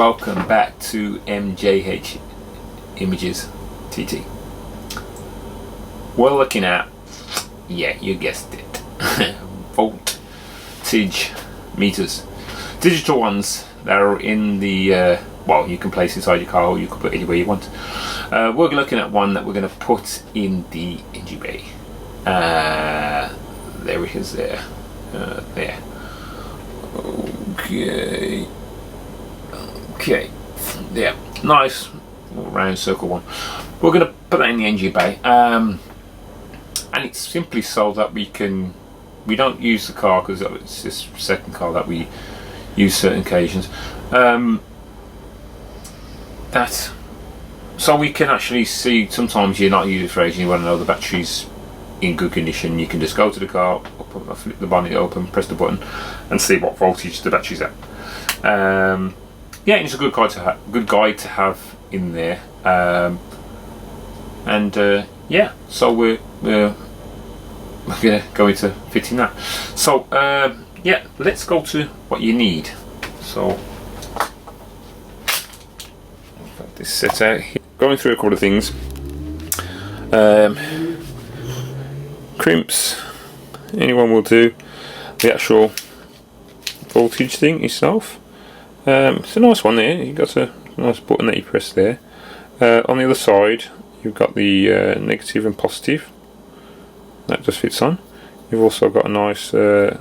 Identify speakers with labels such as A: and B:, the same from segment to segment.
A: welcome back to MJH Images TT. We're looking at, yeah, you guessed it, voltage meters, digital ones that are in the well, you can place inside your car or you can put it anywhere you want. We're looking at one that we're going to put in the engine bay. There it is there. There. Okay, yeah, nice round circle one. We're going to put that in the engine bay, and it's simply so that we don't use the car because it's this second car that we use certain occasions. So we can actually see, sometimes you're not using it for ages, you want to know the battery's in good condition. You can just go to the car, flip the bonnet open, press the button, and see what voltage the battery's at. Yeah, it's a good guide to have in there. Yeah, so we're gonna go into fitting that. So yeah, let's go to what you need. So this set out here. Going through a couple of things. Crimps, anyone will do. The actual voltage thing itself. It's a nice one there. You've got a nice button that you press there. On the other side, you've got the negative and positive. That just fits on. You've also got a nice grip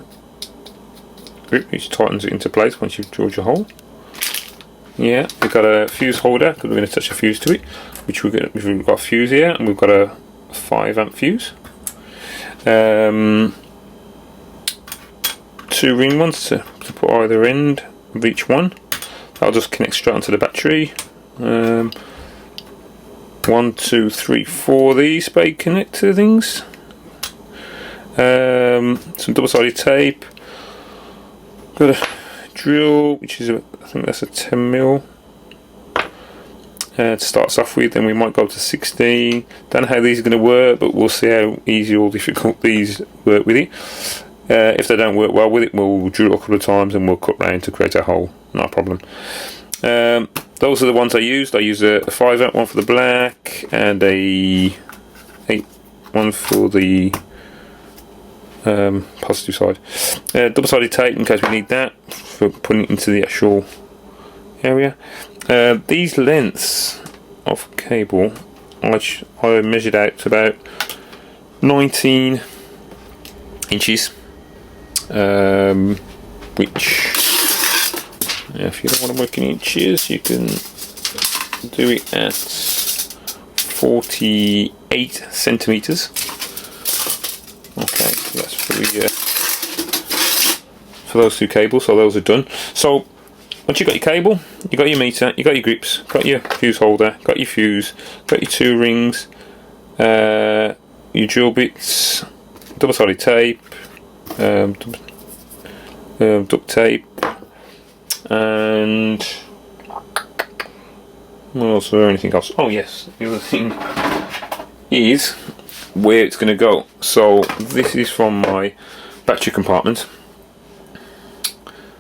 A: which tightens it into place once you've drilled your hole. Yeah, we've got a fuse holder because we're going to attach a fuse to it, which we've got a fuse here, and we've got a 5 amp fuse. 2 ring ones to put either end of each one. That'll just connect straight onto the battery. 1, 2, 3, 4 of these spade connector things. Some double-sided tape. Got a drill, which is I think that's a 10mm to start us off with. Then we might go to 16. Don't know how these are going to work, but we'll see how easy or difficult these work with it. If they don't work well with it, we'll drill a couple of times and we'll cut round to create a hole. Not a problem. Those are the ones I used. I used a 5 amp one for the black and a 8 one for the positive side. Double-sided tape in case we need that for putting it into the actual area. These lengths of cable I measured out to about 19 inches, which, if you don't want to work in inches, you can do it at 48 centimeters. Okay, so that's for those 2 cables. So those are done. So once you've got your cable, you've got your meter, you've got your grips, got your fuse holder, got your fuse, got your 2 rings, your drill bits, double-sided tape, duct tape, and what else? Or anything else? Oh yes, the other thing is where it's going to go. So this is from my battery compartment,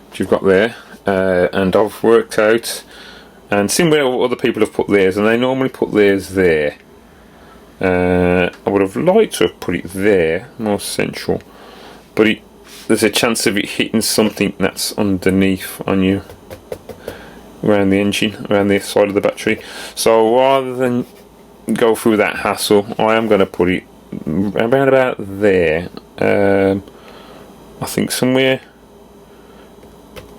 A: which you've got there, and I've worked out and seen where other people have put theirs, and they normally put theirs there. I would have liked to have put it there, more central, but there's a chance of it hitting something that's underneath on you, around the engine, around the side of the battery. So rather than go through that hassle, I am going to put it around about there. I think somewhere.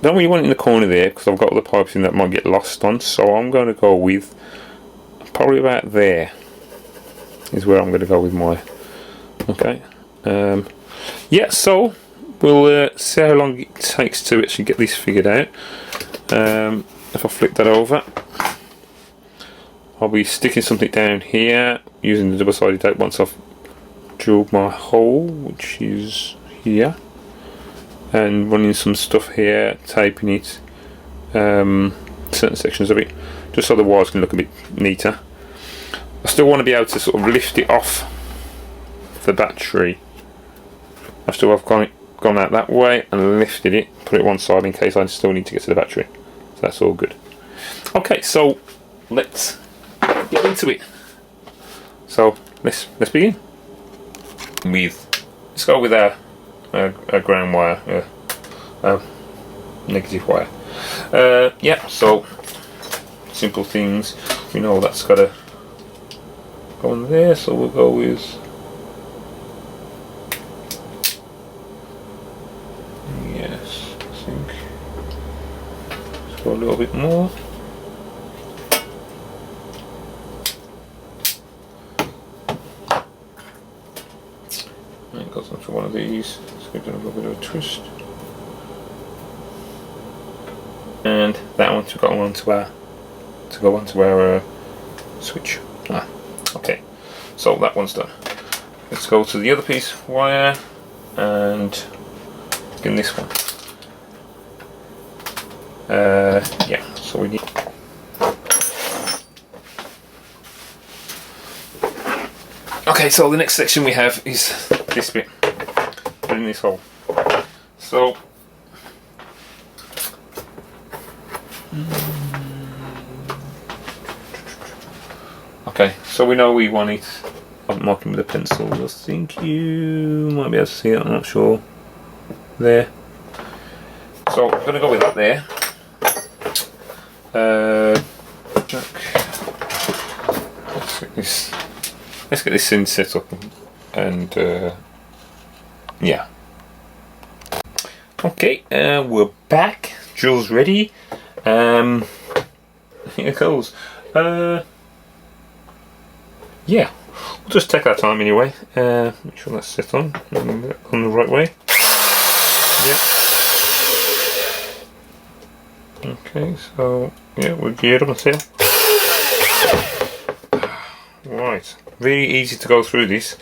A: Don't really want it in the corner there because I've got other pipes in that might get lost on. So I'm going to go with probably about there. Is where I'm going to go with my. Okay. Yeah. So we'll see how long it takes to actually get this figured out. If I flip that over, I'll be sticking something down here using the double-sided tape once I've drilled my hole, which is here, and running some stuff here, taping it, certain sections of it, just so the wires can look a bit neater. I still want to be able to sort of lift it off the battery. I've gone out that way and lifted it, put it one side in case I still need to get to the battery. So that's all good. Okay, so let's get into it. So let's begin. Let's go with our ground wire, negative wire. Yeah, so simple things. We know that's got to go on there, so we'll go with yes. I think let's go a little bit more. And it goes onto one of these. Let's give it a little bit of a twist. And that one to go onto our switch. Okay, so that one's done. Let's go to the other piece of wire and get this one. Yeah, so we need. Okay, so the next section we have is this bit, in this hole. So okay, so we know we want it. I'm marking with a pencil. I think you might be able to see it. I'm not sure. There. So I'm going to go with that there. Let's get this thing set up and yeah. Okay, we're back. Drill's ready. Here it goes. Yeah, we'll just take our time anyway. Make sure that's set on the right way. Yeah. Okay, so yeah, we're geared up and set. Right, really easy to go through this.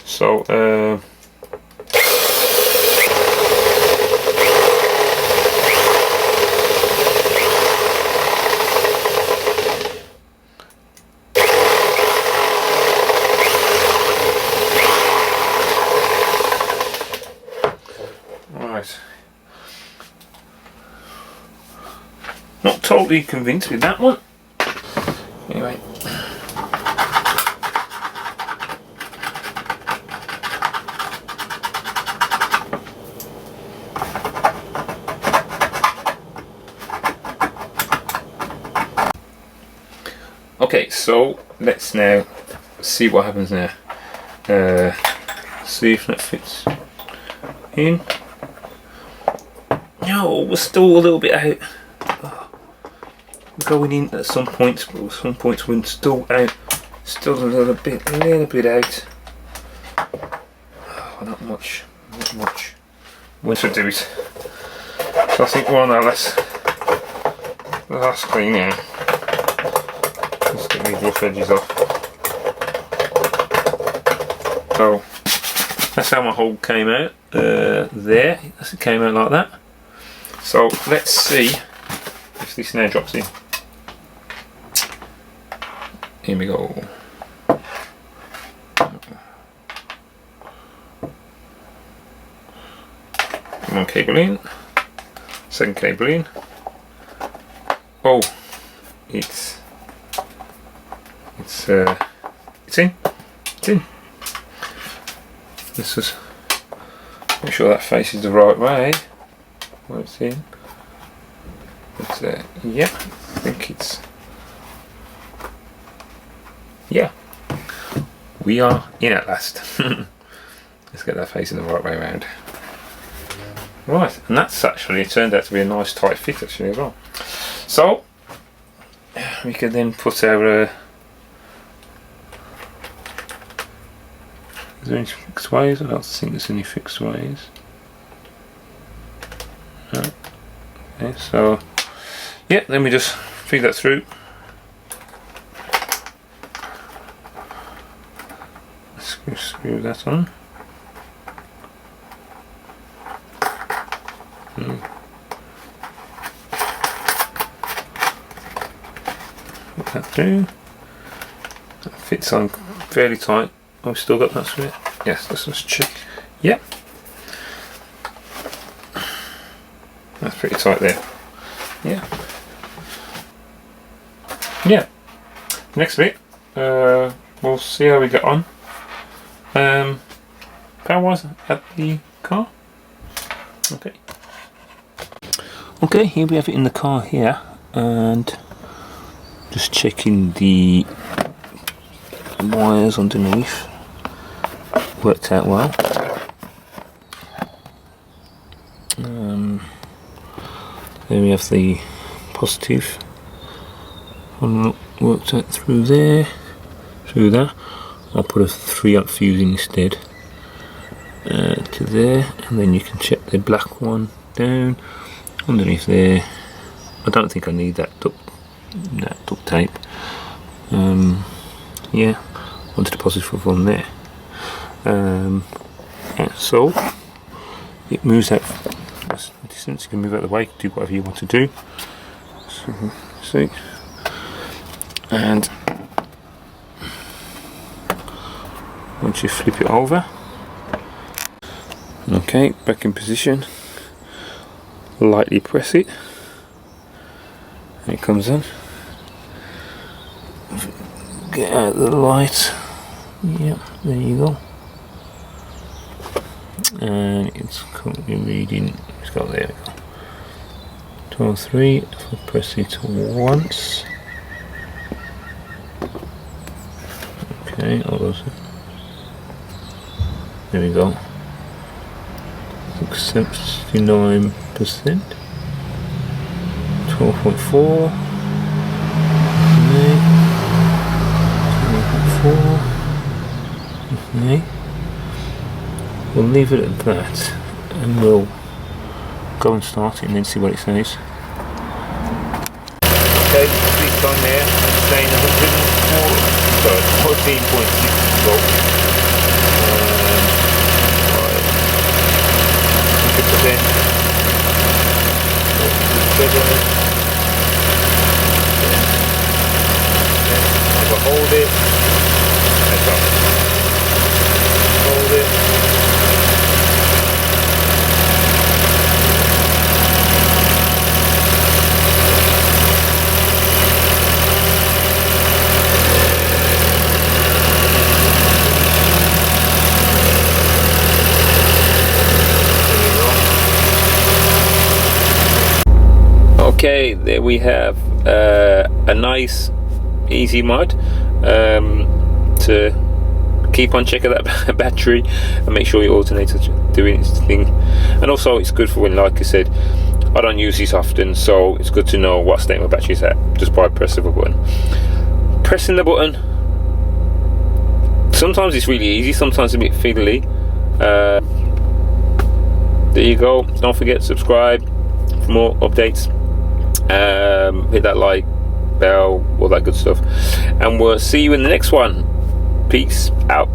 A: So right, not totally convinced with that one. Anyway. Okay, so let's now see what happens now. See if that fits in. No, we're still a little bit out. We're going in at some points, but at some points we're still out. Still a little bit out. Oh, not much. When should do it? So I think we're on our last clean now. Let's get these rough edges off. So that's how my hole came out. There, it came out like that. So let's see if this now drops in. Here we go. One cable in, second cable in. Oh, it's in. Let's just make sure that faces the right way. Where it's in. It's yeah, I think it's. Yeah, we are in at last. Let's get that facing the right way around. Right, and that's actually turned out to be a nice tight fit actually as well. So we can then put our is there any fixed ways? I don't think there's any fixed ways. No. Okay, so yeah, then we just feed that through. Screw that on. Put that through. That fits on fairly tight. Oh, we've still got that through it. Yes, let's just check. Yep. That's pretty tight there. Yeah. next bit, we'll see how we get on. Power wise at the car. Okay, here we have it in the car here, and just checking the wires underneath. Worked out well. There we have the positive. Worked out through there, through that. I'll put a 3-amp fuse instead to there, and then you can check the black one down underneath there. I don't think I need that duct tape. Yeah, onto the positive one there. Yeah, so it moves out distance. You can move out of the way, do whatever you want to do. So, see, and once you flip it over, okay, back in position. Lightly press it, and it comes on. Get out the light. Yep, there you go. And it's currently reading. It's got there. 12.3. If I press it once. Okay, hold on a second. There we go. 69%. 12.4. Okay. We'll leave it at that, and we'll go and start it and then see what it says. Okay, it's on there. It's saying 14.6 volts. 100%. Hold it. That's up. Hold it. Okay, there we have a nice easy mod to keep on checking that battery and make sure your alternator's doing its thing. And also it's good for when, like I said, I don't use these often, so it's good to know what state my battery's at just by pressing the button. Pressing the button, sometimes it's really easy, sometimes a bit fiddly. There you go. Don't forget to subscribe for more updates. Hit that like, bell, all that good stuff, and we'll see you in the next one. Peace out.